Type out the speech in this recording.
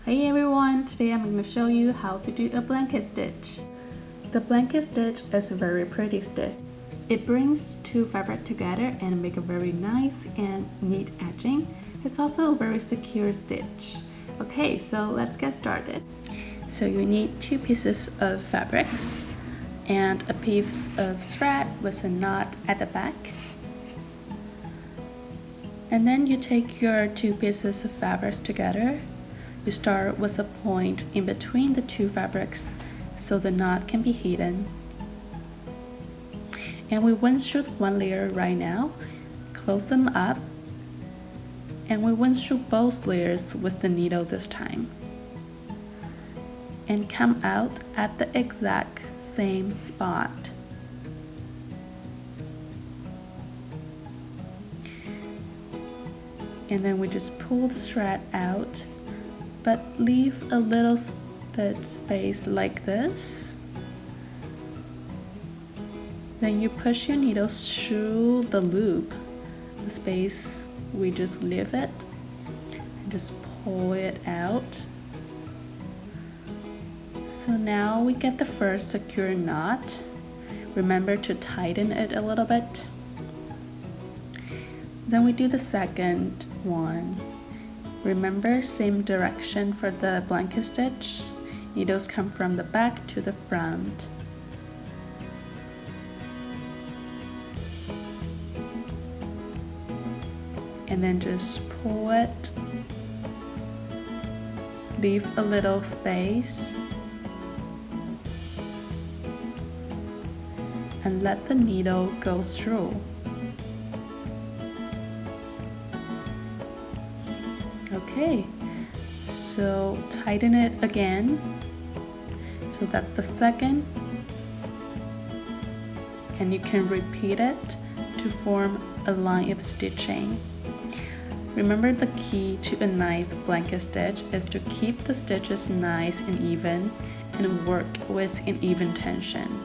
Hey everyone, today I'm going to show you how to do a blanket stitch. The blanket stitch is a very pretty stitch. It brings two fabric together and make a very nice and neat edging. It's also a very secure stitch. Okay, so let's get started. So you need two pieces of fabrics and a piece of thread with a knot at the back. And then you take your two pieces of fabrics together. You start with a point in between the two fabrics so the knot can be hidden. And we windshield one layer right now, close them up, and we windshield both layers with the needle this time. And come out at the exact same spot. And then we just pull the thread out, but leave a little bit space like this. Then you push your needle through the loop, the space we just leave it, and just pull it out. So now we get the first secure knot. Remember to tighten it a little bit. Then we do the second one. Remember, same direction for the blanket stitch. Needles come from the back to the front. And then just pull it. Leave a little space. And let the needle go through. Okay, so tighten it again so that the second, and you can repeat it to form a line of stitching. Remember, the key to a nice blanket stitch is to keep the stitches nice and even and work with an even tension.